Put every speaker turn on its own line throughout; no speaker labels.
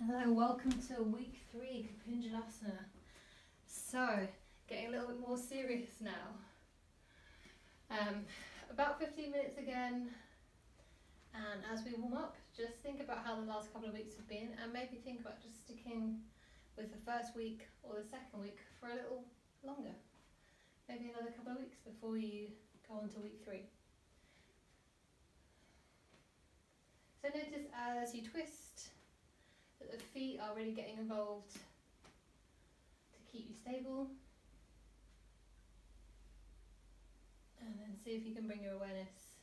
Hello, welcome to week 3, Kapinjalasana. So, getting a little bit more serious now. About 15 minutes again, and as we warm up, just think about how the last couple of weeks have been, and maybe think about just sticking with the first week or the second week for a little longer. Maybe another couple of weeks before you go on to week 3. So notice as you twist, that the feet are really getting involved to keep you stable. And then see if you can bring your awareness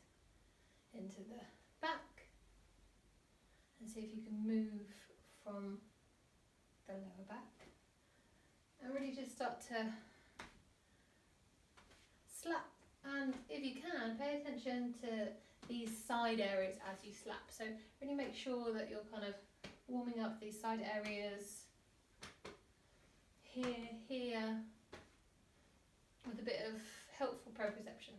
into the back. And see if you can move from the lower back. And really just start to slap. And if you can, pay attention to these side areas as you slap. So really make sure that you're kind of warming up these side areas here, with a bit of helpful proprioception.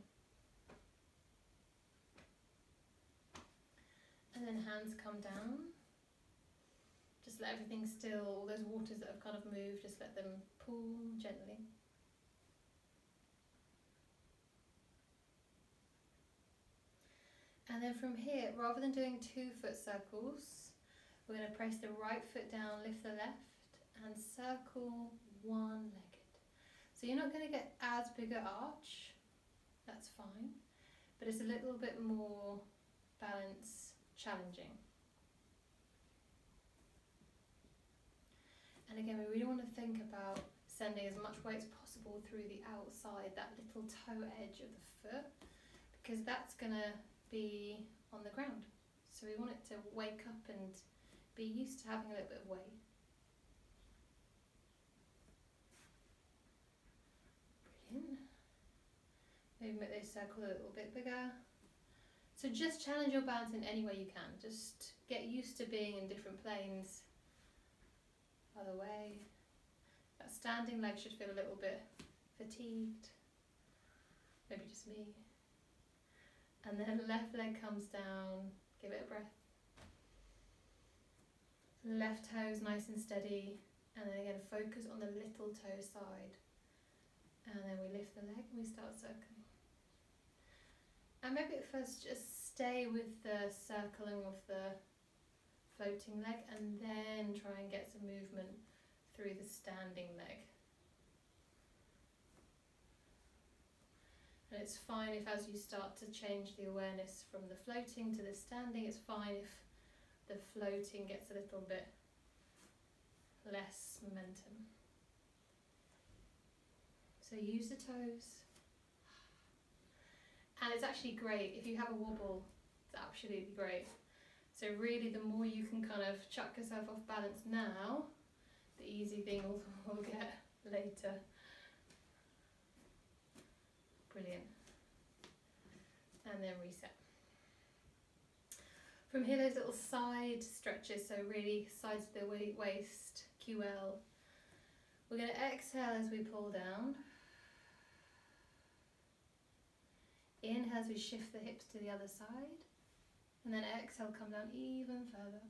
And then hands come down. Just let everything still, all those waters that have kind of moved, just let them pool gently. And then from here, rather than doing 2-foot circles, we're going to press the right foot down, lift the left, and circle one-legged. So you're not going to get as big an arch, that's fine, but it's a little bit more balance challenging. And again, we really want to think about sending as much weight as possible through the outside, that little toe edge of the foot, because that's going to be on the ground. So we want it to wake up and be used to having a little bit of weight. Brilliant. Maybe make this circle a little bit bigger. So just challenge your balance in any way you can. Just get used to being in different planes. Other way. That standing leg should feel a little bit fatigued. Maybe just me. And then left leg comes down. Give it a breath. Left toes nice and steady, and then again focus on the little toe side, and then we lift the leg and we start circling. And maybe at first just stay with the circling of the floating leg, and then try and get some movement through the standing leg. And it's fine if as you start to change the awareness from the floating to the standing, it's fine if the floating gets a little bit less momentum. So use the toes. And it's actually great if you have a wobble, it's absolutely great. So really the more you can kind of chuck yourself off balance now, the easy thing will get later. Brilliant. And then reset. From here, those little side stretches, so really sides of the waist, QL. We're going to exhale as we pull down. Inhale as we shift the hips to the other side. And then exhale, come down even further.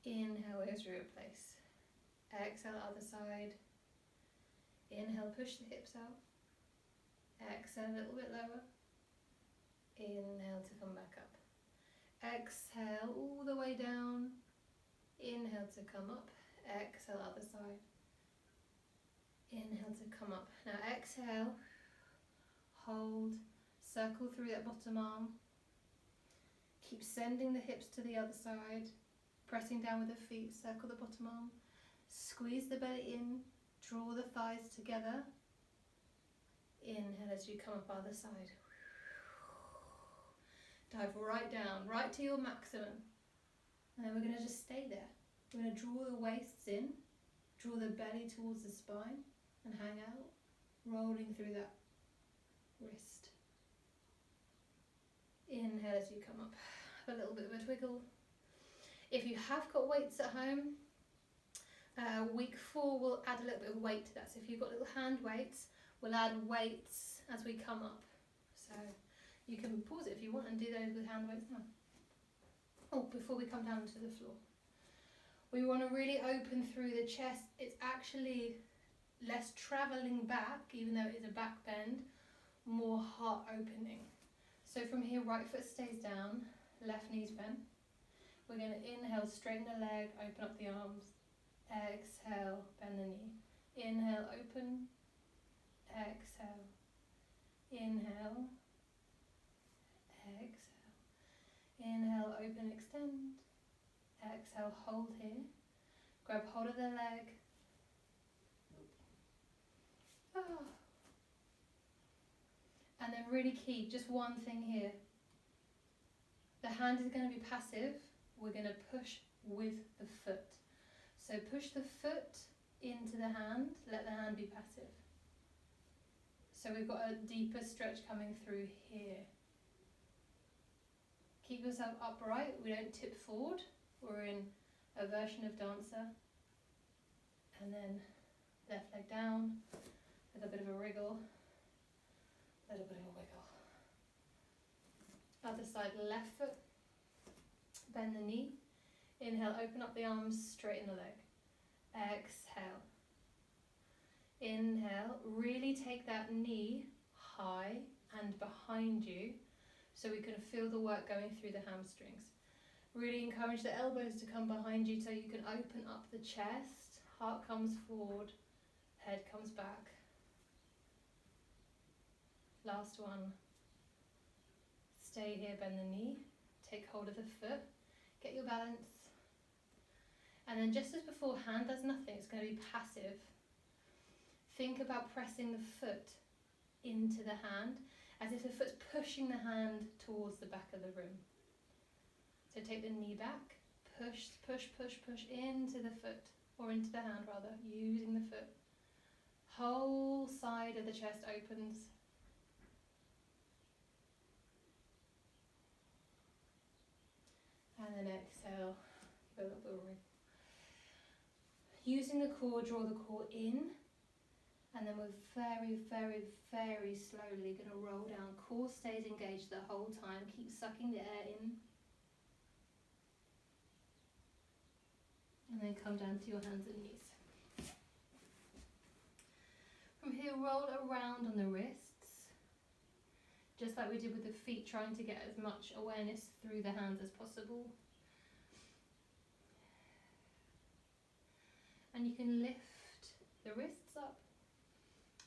Inhale as we replace. Exhale, other side. Inhale, push the hips out. Exhale, a little bit lower. Inhale to come back up. Exhale all the way down. Inhale to come up. Exhale, other side. Inhale to come up. Now exhale. Hold. Circle through that bottom arm. Keep sending the hips to the other side. Pressing down with the feet. Circle the bottom arm. Squeeze the belly in. Draw the thighs together. Inhale as you come up other side. Dive right down, right to your maximum. And then we're going to just stay there. We're going to draw the waists in, draw the belly towards the spine, and hang out, rolling through that wrist. Inhale as you come up. Have a little bit of a twiggle. If you have got weights at home, week 4 we'll add a little bit of weight to that. So if you've got little hand weights, we'll add weights as we come up. So you can pause it if you want and do those with hand weights now. Oh, before we come down to the floor. We want to really open through the chest. It's actually less travelling back, even though it is a back bend, more heart opening. So from here, right foot stays down, left knee's bent. We're going to inhale, straighten the leg, open up the arms. Exhale, bend the knee. Inhale, open. Exhale. Inhale. Exhale. Inhale, open, extend. Exhale, hold here. Grab hold of the leg. Oh. And then really key, just one thing here. The hand is going to be passive. We're going to push with the foot. So push the foot into the hand, let the hand be passive. So we've got a deeper stretch coming through here. Keep yourself upright, we don't tip forward. We're in a version of dancer. And then left leg down, with a bit of a wriggle, little bit of a wiggle. Other side, left foot, bend the knee. Inhale, open up the arms, straighten the leg. Exhale. Inhale, really take that knee high and behind you so we can feel the work going through the hamstrings. Really encourage the elbows to come behind you so you can open up the chest, heart comes forward, head comes back. Last one. Stay here, bend the knee, take hold of the foot, get your balance. And then just as before, hand does nothing, it's going to be passive. Think about pressing the foot into the hand as if the foot's pushing the hand towards the back of the room. So take the knee back, push, push, push, push into the foot, or into the hand rather, using the foot. Whole side of the chest opens. And then exhale, give a little bit of wriggle. Using the core, draw the core in, and then we're very, very, very slowly going to roll down. Core stays engaged the whole time. Keep sucking the air in. And then come down to your hands and knees. From here, roll around on the wrists. Just like we did with the feet, trying to get as much awareness through the hands as possible. And you can lift the wrists up.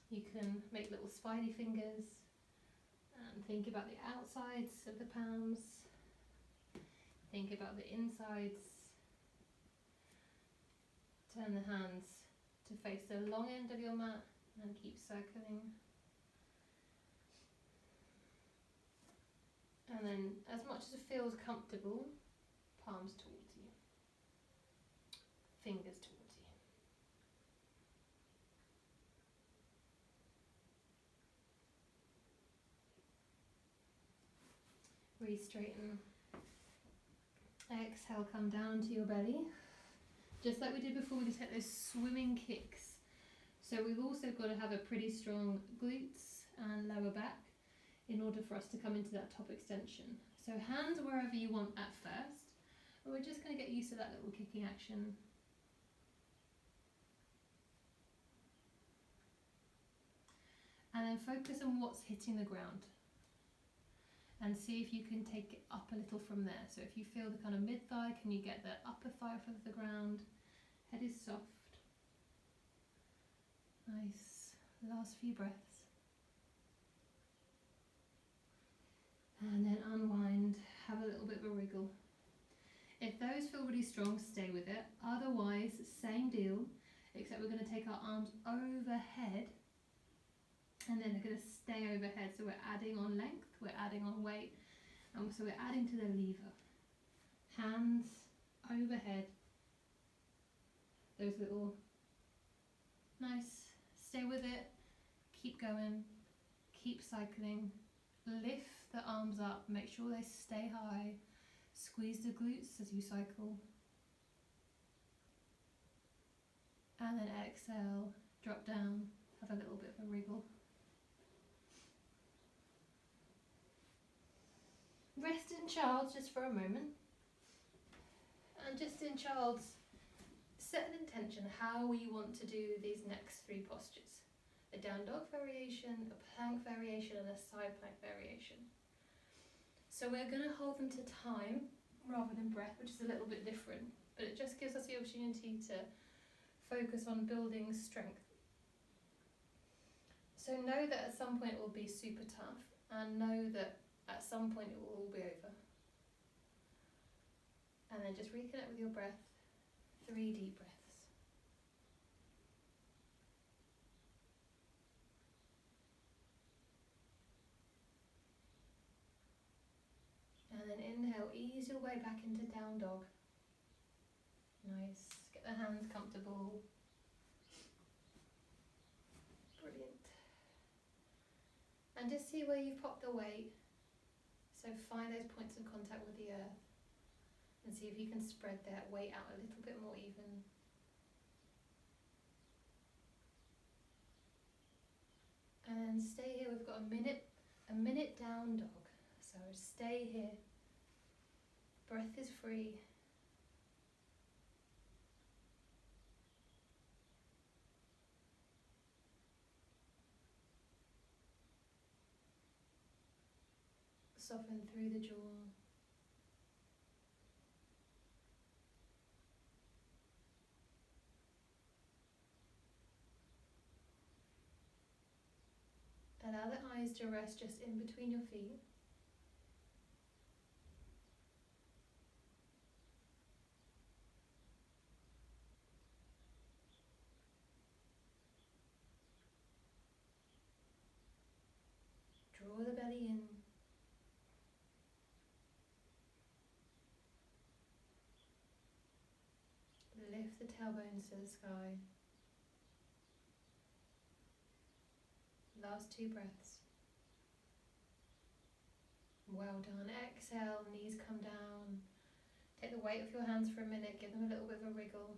You can make little spidey fingers and think about the outsides of the palms. Think about the insides. Turn the hands to face the long end of your mat and keep circling. And then, as much as it feels comfortable, palms towards you, fingers towards you. Re-straighten. Exhale, come down to your belly. Just like we did before, we just take those swimming kicks. So we've also got to have a pretty strong glutes and lower back in order for us to come into that top extension. So hands wherever you want at first. And we're just going to get used to that little kicking action. And then focus on what's hitting the ground. And see if you can take it up a little from there. So if you feel the kind of mid-thigh, can you get the upper thigh off of the ground? Head is soft. Nice. Last few breaths. And then unwind. Have a little bit of a wriggle. If those feel really strong, stay with it. Otherwise, same deal, except we're going to take our arms overhead. And then they're going to stay overhead, so we're adding on length, we're adding on weight, and so we're adding to the lever. Hands overhead, those little, nice, stay with it, keep going, keep cycling, lift the arms up, make sure they stay high, squeeze the glutes as you cycle, and then exhale, drop down, have a little bit of a wriggle. Rest in child's just for a moment. And just in child's, set an intention how you want to do these next 3 postures. A down dog variation, a plank variation, and a side plank variation. So we're going to hold them to time rather than breath, which is a little bit different, but it just gives us the opportunity to focus on building strength. So know that at some point it will be super tough, and know that at some point it will all be over. And then just reconnect with your breath. 3 deep breaths. And then inhale, ease your way back into down dog. Nice. Get the hands comfortable. Brilliant. And just see where you've popped the weight. So find those points of contact with the earth and see if you can spread that weight out a little bit more even. And then stay here. We've got a minute down dog. So stay here. Breath is free. Soften through the jaw. Allow the eyes to rest just in between your feet. Draw the belly in. Lift the tailbones to the sky. Last 2 breaths. Well done. Exhale, knees come down. Take the weight off your hands for a minute, give them a little bit of a wriggle.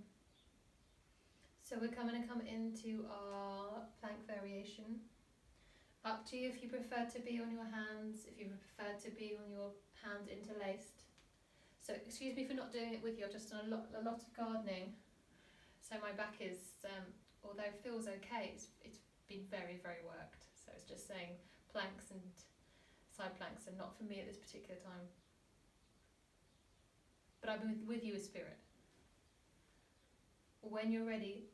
So we're going to come into our plank variation. Up to you if you prefer to be on your hands, if you prefer to be on your hands interlaced. So excuse me for not doing it with you, I've just done a lot of gardening. So my back is, although it feels okay, it's been very, very worked. So it's just saying planks and side planks are not for me at this particular time. But I've been with you with spirit. When you're ready,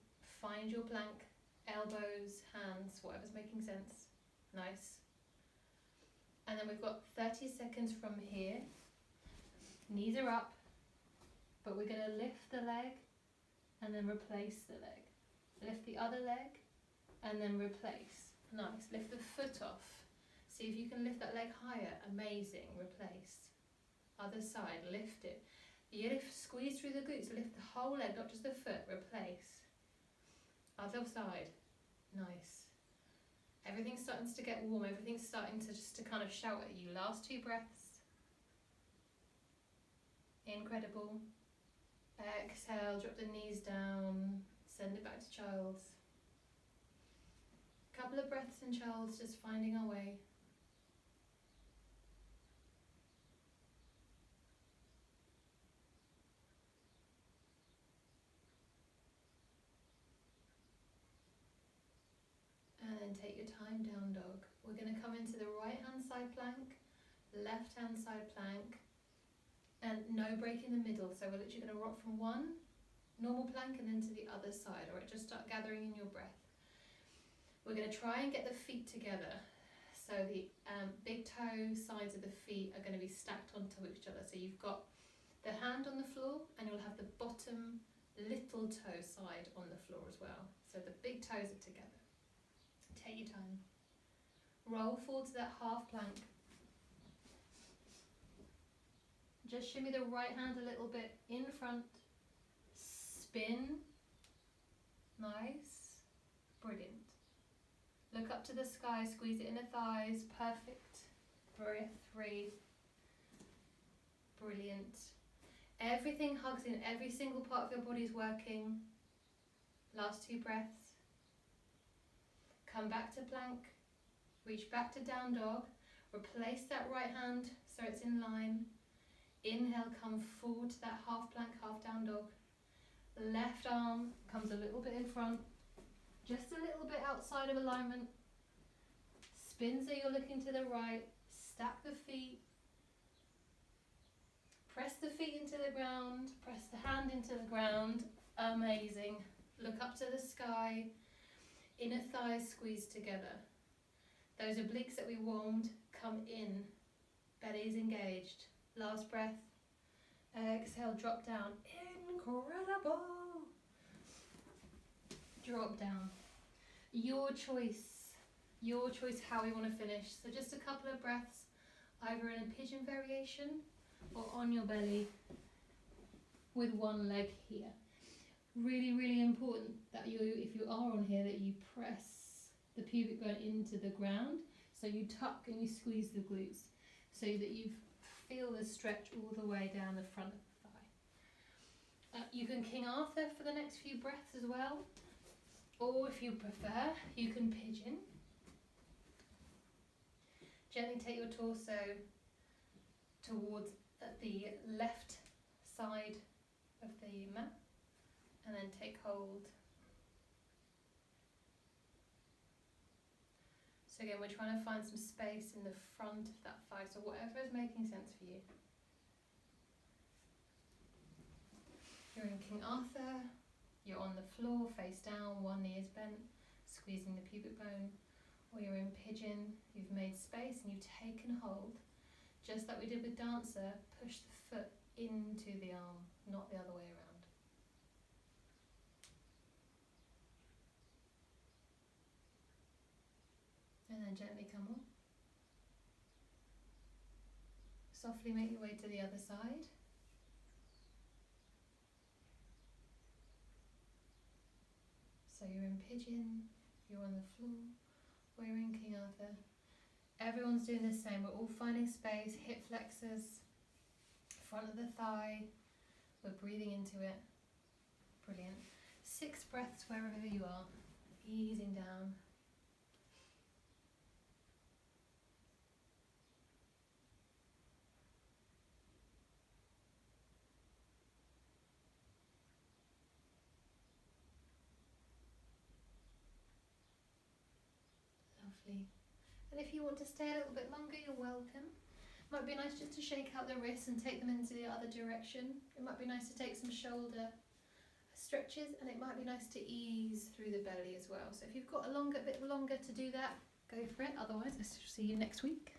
find your plank, elbows, hands, whatever's making sense. Nice. And then we've got 30 seconds from here. Knees are up, but we're going to lift the leg and then replace the leg. Lift the other leg and then replace. Nice. Lift the foot off. See if you can lift that leg higher. Amazing. Replace. Other side. Lift it. You lift, squeeze through the glutes. Lift the whole leg, not just the foot. Replace. Other side. Nice. Everything's starting to get warm. Everything's starting to just to kind of shout at you. Last 2 breaths. Incredible. Exhale, drop the knees down, send it back to child's. Couple of breaths in child's, just finding our way. And then take your time, down dog. We're going to come into the right hand side plank, left hand side plank. And no break in the middle, so we're literally going to rock from one normal plank and then to the other side. Alright, just start gathering in your breath. We're going to try and get the feet together. So the big toe sides of the feet are going to be stacked on top of each other. So you've got the hand on the floor and you'll have the bottom little toe side on the floor as well. So the big toes are together. Take your time. Roll forward to that half plank. Just shimmy the right hand a little bit in front. Spin. Nice. Brilliant. Look up to the sky, squeeze the inner thighs. Perfect. Breath 3. Brilliant. Everything hugs in, every single part of your body is working. Last 2 breaths. Come back to plank. Reach back to down dog. Replace that right hand so it's in line. Inhale, come forward to that half plank, half down dog. Left left arm comes a little bit in front, just a little bit outside of alignment. Spin so you're looking to the right, stack the feet, press the feet into the ground, press the hand into the ground. Amazing. Look up to the sky, inner thighs squeeze together. Those obliques that we warmed come in, belly is engaged. Last breath, exhale, drop down. Incredible. Drop down. Your choice how we want to finish. So just a couple of breaths, either in a pigeon variation or on your belly with one leg here. Really, really important that you, if you are on here, that you press the pubic bone into the ground. So you tuck and you squeeze the glutes so that you feel the stretch all the way down the front of the thigh. You can King Arthur for the next few breaths as well. Or if you prefer, you can pigeon. Gently take your torso towards the left side of the mat and then take hold. So again, we're trying to find some space in the front of that thigh, so whatever is making sense for you. You're in King Arthur, you're on the floor, face down, one knee is bent, squeezing the pubic bone. Or you're in pigeon, you've made space and you've taken hold. Just like we did with dancer, push the foot into the arm, not the other way around. And then gently come up. Softly make your way to the other side. So you're in pigeon, you're on the floor, or you're in King Arthur. Everyone's doing the same. We're all finding space, hip flexors, front of the thigh. We're breathing into it. Brilliant. 6 breaths wherever you are, easing down. Lovely. And if you want to stay a little bit longer, you're welcome. Might be nice just to shake out the wrists and take them into the other direction. It might be nice to take some shoulder stretches, and it might be nice to ease through the belly as well. So if you've got a bit longer to do that, go for it. Otherwise, I'll see you next week.